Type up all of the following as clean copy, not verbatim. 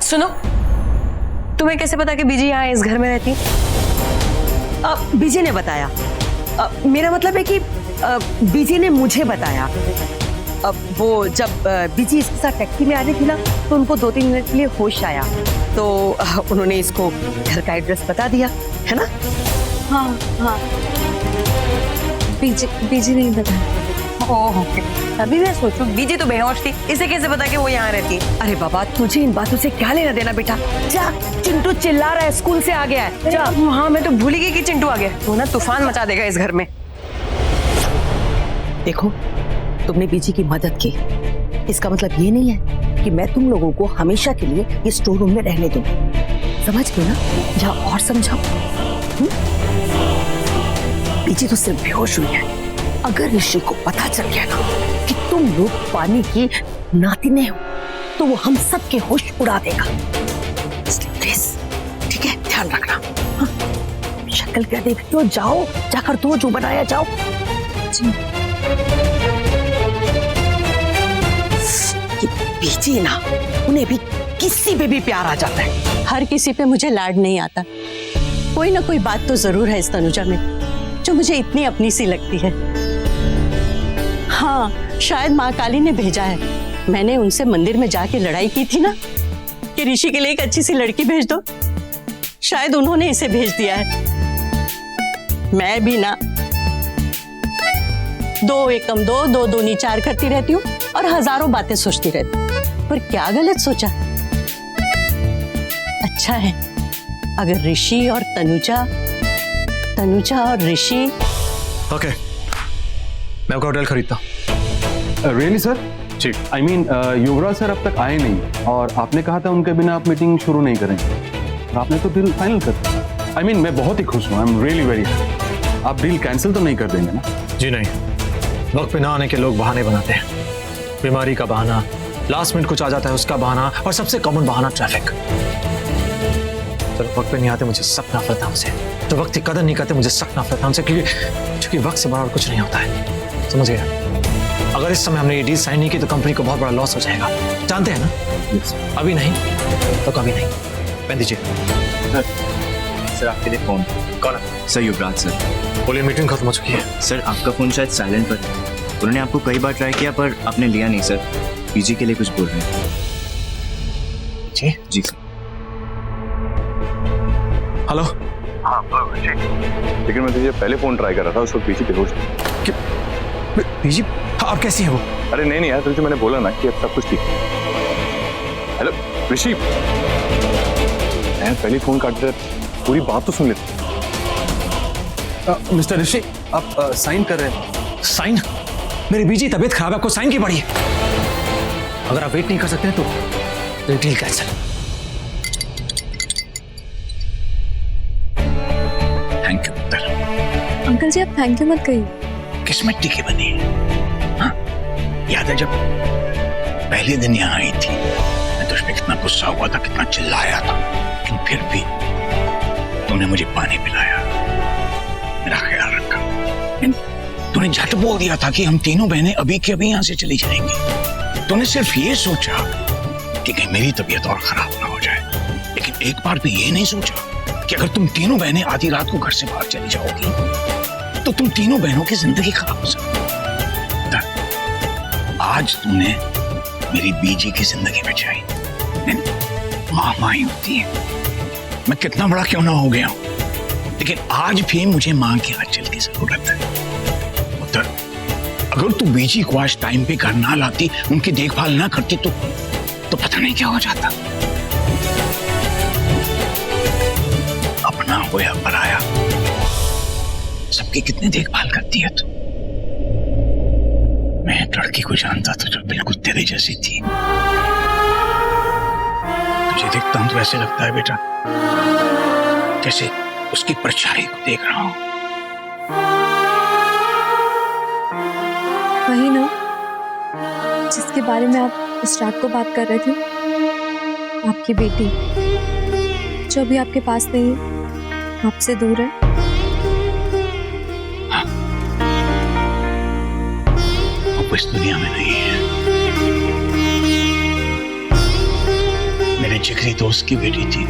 सुनो, तुम्हें कैसे पता कि बीजी यहाँ इस घर में रहती? बीजी ने बताया। मेरा मतलब है कि बीजी ने मुझे बताया। वो जब बीजी इसके साथ टैक्सी में आ रही थी ना, तो उनको 2-3 मिनट के लिए होश आया, तो उन्होंने इसको घर का एड्रेस बता दिया, है ना? हाँ हाँ, बीजी नहीं बताया। ओह, तभी मैं सोचूं बीजी तो बेहोश थी, इसे कैसे पता कि वो यहाँ रहती? अरे बाबा, तुझे इन बातों से क्या लेना देना बेटा? जा, चिंटू चिल्ला रहा है, स्कूल से आ गया है। जा। हाँ, मैं तो भूल ही गई कि चिंटू आ गया। वो ना तूफान मचा देगा इस घर में। देखो, तुमने बीजी की मदद की, इसका मतलब ये नहीं है कि मैं तुम लोगों को हमेशा के लिए ये स्टोर रूम में रहने दूं। समझ गए ना? जाओ और समझाओ। बीजी तो सिर्फ बेहोश हुई है। अगर ऋषि को पता चल गया ना कि तुम लोग पानी की नातिने हो, तो वो हम सब के होश उड़ा देगा। प्लीज, ठीक है, ध्यान रखना। हाँ? शक्ल क्या देखते हो? जाओ, जाकर दो जो बनाया, जाओ। ये बीजी ना, उन्हें भी किसी पे भी प्यार आ जाता है। हर किसी पे मुझे लाड नहीं आता। कोई ना कोई बात तो जरूर है इस तनुजा में जो मुझे इतनी अपनी सी लगती है। हाँ, शायद माँ काली ने भेजा है। मैंने उनसे मंदिर में जाके लड़ाई की थी ना कि ऋषि के लिए एक अच्छी सी लड़की भेज दो, शायद उन्होंने इसे भेज दिया है। मैं भी ना 2 एकम 2, 2 दूनी 4 करती रहती हूँ और हजारों बातें सोचती रहती हूँ, पर क्या गलत सोचा? अच्छा है अगर ऋषि और तनुजा और ऋषि। ओके, मैं आपका होटल खरीदता हूँ। Really sir? जी। आई मीन युवराज सर अब तक आए नहीं और आपने कहा था उनके बिना आप मीटिंग शुरू नहीं करेंगे, और आपने तो डील फाइनल कर दिया। आई मीन मैं बहुत ही खुश हूँ। I am really very happy. आप डील कैंसिल तो नहीं कर देंगे ना? जी नहीं, वक्त पे ना आने के लोग बहाने बनाते हैं। बीमारी का बहाना, लास्ट मिनट कुछ आ जाता है उसका बहाना, और सबसे कॉमन बहाना ट्रैफिक। तो वक्त पे नहीं आते मुझे सख्त नफरत है उनसे, तो वक्त की कदर नहीं करते मुझे सख्त नफरत है उनसे, क्योंकि वक्त से बड़ा और कुछ नहीं होता है। समझ गया? अगर इस समय हमने ये डील साइन नहीं की तो कंपनी को बहुत बड़ा लॉस हो जाएगा, जानते हैं ना? Yes. अभी नहीं तो कभी नहीं। पेन दीजिए। सर आपके लिए फोन। कौन है? सर युवराज सर। बोलिए, मीटिंग खत्म हो चुकी है। सर आपका फोन शायद साइलेंट पर है। उन्होंने आपको कई बार ट्राई किया पर आपने लिया नहीं सर। पीजी के लिए कुछ बोल रहे हैं। जी जी सर। हेलो। हाँ लेकिन मैं तुझे पहले फोन ट्राई कर रहा था, उस वक्त पीछे बेहोश थी। पीजी, आप कैसी है वो? अरे नहीं यार, तुझे मैंने बोला ना कि अब सब कुछ ठीक। हेलो ऋषि, मैं पहले फोन काट दे, पूरी बात तो सुन लेते। मिस्टर ऋषि, आप साइन कर रहे हैं? साइन? मेरी बीजी तबीयत खराब है, आपको साइन की पड़ी है। अगर आप वेट नहीं कर सकते हैं तो डील कैंसिल। थैंक यू पुत्र। अंकल जी, आप थैंक यू मत कहिए। किस मिट्टी की बनी है? हाँ? याद है जब पहले दिन यहाँ आई थी, मैं तुझ पे कितना गुस्सा हुआ था, कितना चिल्लाया था, लेकिन फिर भी तूने मुझे पानी पिलाया, मेरा ख्याल रखा। तूने झट बोल दिया था कि हम तीनों बहनें अभी के अभी यहाँ से चली जाएंगी। तूने सिर्फ ये सोचा कि कहीं मेरी तबीयत और खराब ना हो जाए, लेकिन एक बार भी ये नहीं सोचा कि अगर तुम तीनों बहनें आधी रात को घर से बाहर चली जाओगी तो तुम तीनों बहनों की जिंदगी खराब हो सकती है। आज तूने मेरी बीजी की जिंदगी बचाई। माँ ही होती है, मैं कितना बड़ा क्यों ना हो गया हूं, लेकिन आज भी मुझे माँ के आंचल की जरूरत है। पुत्र, अगर तू बीजी को आज टाइम पे घर ना लाती, उनकी देखभाल ना करती तो पता नहीं क्या हो जाता। अपना हो या पराया, सबकी कितनी देखभाल करती है तू। मैं एक लड़की को जानता था जो बिल्कुल तेरे जैसी थी। तुझे देखता हूं तो ऐसे लगता है बेटा जैसे उसकी परछाई को देख रहा हूं। वही ना जिसके बारे में आप उस रात को बात कर रहे थे, आपकी बेटी जो अभी आपके पास नहीं है, आपसे दूर है। वो इस दुनिया में नहीं है। मेरे जिगरी दोस्त की बेटी थी।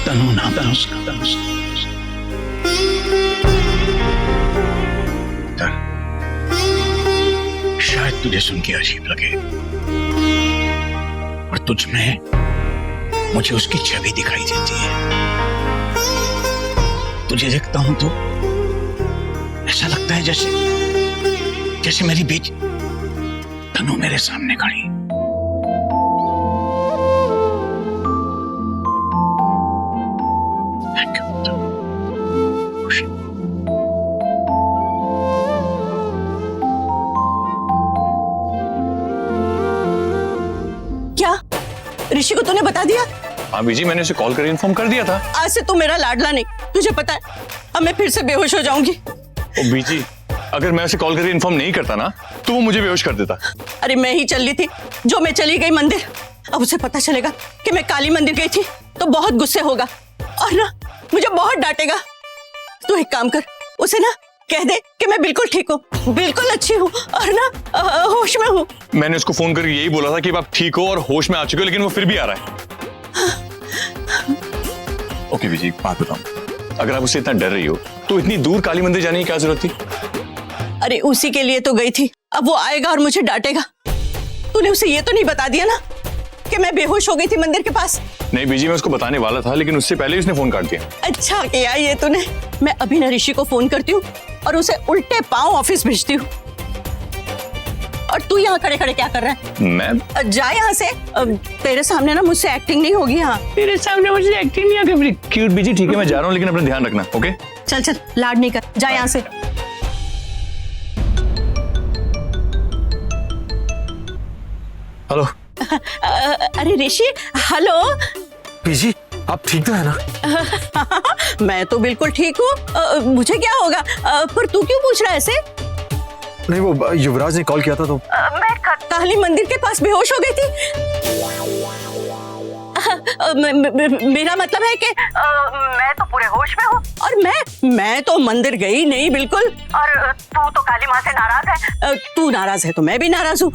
तनु नाम था उसका। शायद तुझे सुन के अजीब लगे, और तुझ में मुझे उसकी छवि दिखाई देती है। तुझे देखता हूं तो ऐसा लगता है जैसे मेरी बेटी तनु मेरे सामने खड़ी। क्या ऋषि को तूने बता दिया? हाँ बीजी, मैंने उसे कॉल कर इन्फॉर्म कर दिया था। आज से तू मेरा लाडला नहीं, तुझे पता है अब मैं फिर से बेहोश हो जाऊंगी। ओ बीजी, अगर मैं उसे कॉल करके इन्फॉर्म नहीं करता ना तो वो मुझे बेहोश कर देता। अरे मैं ही चल रही थी, जो मैं चली गई मंदिर, अब उसे पता चलेगा कि मैं काली मंदिर गई थी तो बहुत गुस्से होगा और ना मुझे बहुत डांटेगा। तू एक काम कर, उसे ना कह दे कि मैं बिल्कुल ठीक हूँ, बिल्कुल अच्छी हूँ और ना होश में हूँ। मैंने उसको फोन करके यही बोला था कि आप ठीक हो और होश में आ चुके हो, लेकिन वो फिर भी आ रहा है। ओके बीजी, एक बात बताऊं, अगर आप उससे इतना डर रही हो तो इतनी दूर काली मंदिर जाने की क्या जरूरत थी? अरे उसी के लिए तो गई थी, अब वो आएगा और मुझे डांटेगा। तूने उसे ये तो नहीं बता दिया ना कि मैं बेहोश हो गई थी मंदिर के पास? नहीं बीजी, मैं उसको बताने वाला था, लेकिन उससे पहले ही उसने फोन काट दिया। अच्छा किया ये तूने। मैं अभी ना ऋषि को फोन करती हूँ और उसे उल्टे पांव ऑफिस भेजती हूँ। और तू यहाँ खड़े खड़े क्या कर रहा है? मैं जा यहाँ से, तेरे सामने ना मुझसे एक्टिंग नहीं होगी। यहाँ तेरे सामने मुझे एक्टिंग नहीं आती। क्यूट बीजी, ठीक है मैं जा रहा हूँ, लेकिन अपना ध्यान रखना। ओके चल चल, लाड नहीं कर, जा यहाँ से। हेलो अरे ऋषि, हेलो। बीजी, आप ठीक तो है ना? मैं तो बिल्कुल ठीक हूँ, मुझे क्या होगा? पर तू क्यों पूछ रहा है ऐसे? नहीं, वो युवराज ने कॉल किया था तो मैं काली मंदिर के पास बेहोश हो गई थी। मेरा मतलब है कि मैं तो पूरे होश में हूँ और मैं तो मंदिर गई नहीं बिल्कुल। और तू तो काली माँ से नाराज है। तू नाराज है तो मैं भी नाराज हूँ।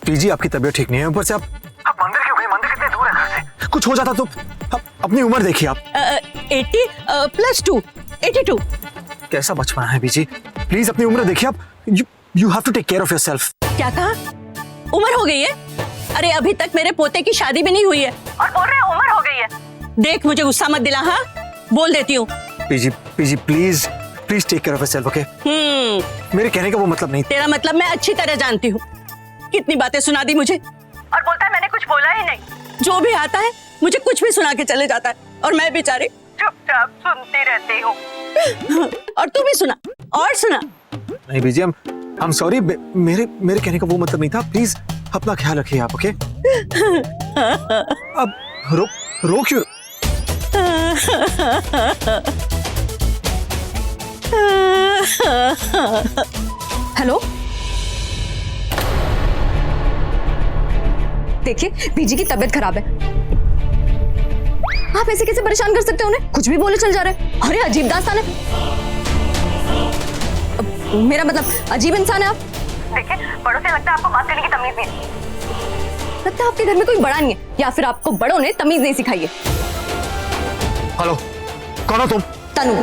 बीजी, आपकी तबीयत ठीक नहीं है, ऊपर से आप मंदिर क्यों गई? मंदिर कितने दूर है घर से? कुछ हो जाता तो अपनी उम्र देखिए आप। 80 + 2 82। कैसा बचपना है बीजी, प्लीज अपनी उम्र देखिए आप। You have to take care of yourself. क्या कहा? उम्र हो गई है? अरे अभी तक मेरे पोते की शादी भी नहीं हुई है और बोल रहे उम्र हो गई है। देख मुझे गुस्सा मत दिला। हाँ बोल देती हूँ। Busy please please take care of yourself, okay? मेरे कहने का वो मतलब नहीं। तेरा मतलब मैं अच्छी तरह जानती हूँ। कितनी बातें सुना दी मुझे और बोलता है मैंने कुछ बोला ही नहीं। जो भी आता है मुझे कुछ भी सुना के चले जाता है और मैं बेचारी चुपचाप सुनती रहती हूँ। और तू भी सुना और सुना। नहीं बीजी, I'm sorry, मेरे कहने का वो मतलब नहीं था। प्लीज अपना ख्याल रखिए आप, ओके? अब रो क्यों? हेलो, देखिए बीजी की तबीयत खराब है। आप ऐसे कैसे परेशान कर सकते हो उन्हें? कुछ भी बोले चल जा रहे हैं। अरे अजीब दास्तान है। मेरा मतलब अजीब इंसान है आप। देखिए बड़ों से लगता है आपको बात करने की तमीज नहीं है। लगता है आपके घर में कोई बड़ा नहीं है, या फिर आपको बड़ों ने तमीज नहीं सिखाई है। हेलो, कौन हो तुम? तनु।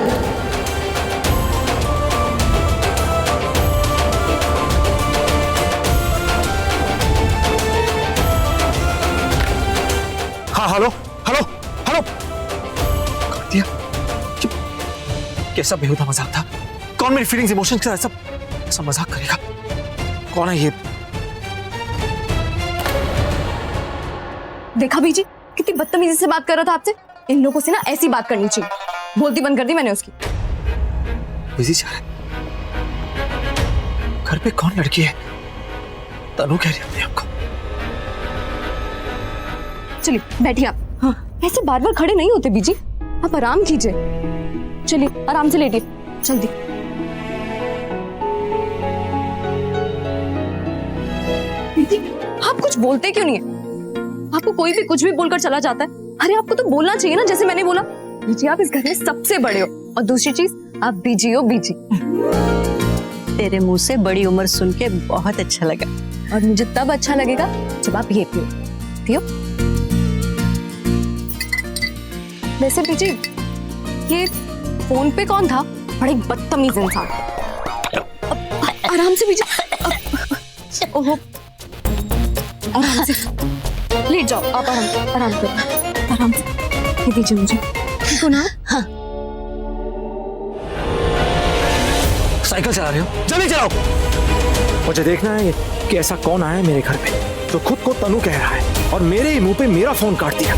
हाँ हेलो हेलो हेलो। कर दिया। कैसा बेहुदा मजाक था? कौन मेरी फीलिंग्स इमोशंस के साथ ऐसा मजाक करेगा? कौन है ये? देखा बीजी कितनी बदतमीजी से बात कर रहा था आपसे। इन लोगों से ना ऐसी बात करनी चाहिए। बोलती बंद कर दी मैंने उसकी। बिजी जा रहा है। घर पे कौन लड़की है? तनु कह रही अपने आपको। चलिए बैठिए आप। हाँ, ऐसे बार बार खड़े नहीं होते बीजी, आप आराम कीजिए। चलिए आराम से लेटिए जल्दी। बीजी आप कुछ बोलते क्यों नहीं है? आपको कोई भी कुछ भी बोलकर चला जाता है। अरे आपको तो बोलना चाहिए ना, जैसे मैंने बोला। बीजी आप इस घर में सबसे बड़े हो, और दूसरी चीज आप बीजी हो। बीजी तेरे मुंह से बड़ी उम्र सुन के बहुत अच्छा लगा। और मुझे तब अच्छा लगेगा जब आप ये पियो। करती हो? वैसे बीजी, ये फोन पे कौन था? बड़े बदतमीज इंसान। आराम से बीजी। ओहो, आराम से लेट जाओ आप। आराम से, आराम से। ये दीजिए मुझे। ठीक हो ना? हाँ। साइकिल चला रहे हो? जल्दी चलाओ। मुझे देखना है कि ऐसा कौन आया है मेरे घर पे जो खुद को तनु कह रहा है और मेरे ही मुंह पे मेरा फोन काट दिया।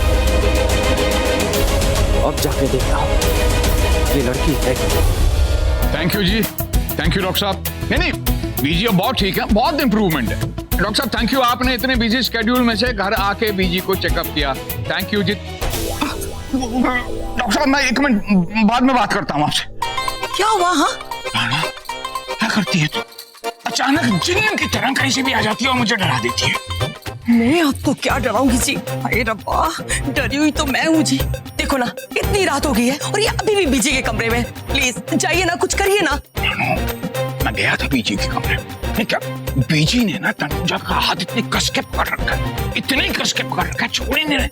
अब जाके देखता हूँ ये लड़की है। थैंक यू जी, थैंक यू डॉक्टर साहब। नहीं बीजी अब बहुत ठीक है, बहुत इंप्रूवमेंट है। डॉक्टर साहब थैंक यू, आपने इतने बिजी स्केड्यूल में से घर आके बीजी को चेकअप किया। Thank you ji. डॉक्टर साहब मैं 1 मिनट बाद में बात करता हूँ आपसे। क्या हुआ? हाँ, राना क्या करती है तू? अचानक जिन्न की तरह कहीं से भी आ जाती है और मुझे डरा देती है। मैं आपको क्या डराऊंगी जी? अरे रब्बा, डरी हुई तो मैं हूँ जी। देखो ना, इतनी रात हो गई है और ये अभी भी बीजी के कमरे में। प्लीज जाइए ना, कुछ करिए ना। मैं गया था बीजी के कमरे में। क्या बीजी ने ना तनुजा का हाथ इतने कस के पकड़ रखा है, इतने ही कस के पकड़ रखा है, छोड़ ही नहीं रहे।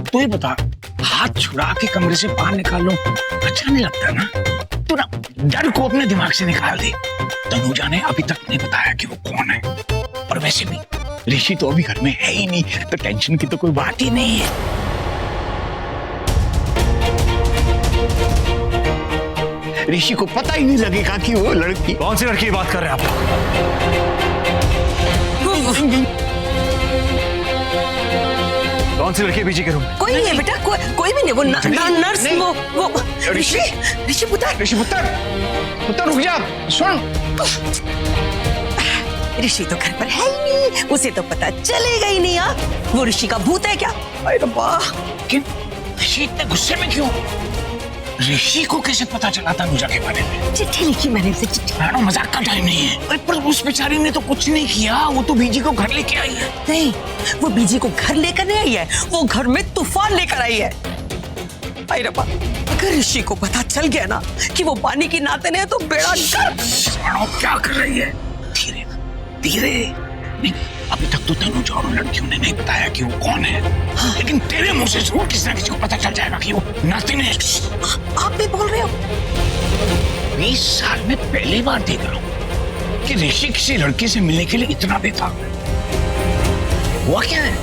तू ही बता, हाथ छुड़ा के कमरे से बाहर निकाल लो, अच्छा नहीं लगता ना? तू ना डर को अपने दिमाग से निकाल दे। तनुजा ने अभी तक नहीं बताया कि वो कौन है, और वैसे भी ऋषि तो अभी घर में है ही नहीं, तो टेंशन की तो कोई बात ही नहीं है। ऋषि को पता ही नहीं लगेगा कि वो लड़की। कौन सी लड़की की बात कर रहे हैं आप लोग? कौन सी लड़की है बीजी के रूम में? कोई नहीं है बेटा, कोई भी नहीं। वो नर्स, वो ऋषि पुत्र। ऋषि पुत्र रुक जा, सुन। ऋषि तो घर पर है ही नहीं, उसे तो पता चलेगा ही नहीं। वो ऋषि का भूत है क्या? अरे रब्बा, लेकिन ऋषि इतने गुस्से में क्यों? ऋषि को कैसे पता चला तनुजा के बारे में? चिट्ठी लिखी मैंने उसे, चिट्ठी। मजाक का टाइम नहीं है। अरे पर उस बेचारी ने तो कुछ नहीं किया, वो तो बीजी को घर लेके आई है। नहीं, वो बीजी को घर लेकर नहीं आई है, वो घर में तूफान लेकर आई है। अरे रब्बा, अगर ऋषि को पता चल गया ना कि वो पानी की नातन है तो बेड़ा गर्क। क्या कर रही है? धीरे धीरे। नहीं, अभी तक तो तनुजा और लड़कियों ने नहीं बताया कि वो कौन है। हाँ। लेकिन तेरे मुंह से जरूर किसी न किसी को पता चल जाएगा कि वो नातिन है। आप भी बोल रहे हो? 20 साल में पहली बार देख रहा हूँ कि ऋषि किसी लड़की से मिलने के लिए इतना बेताब है। हुआ क्या है?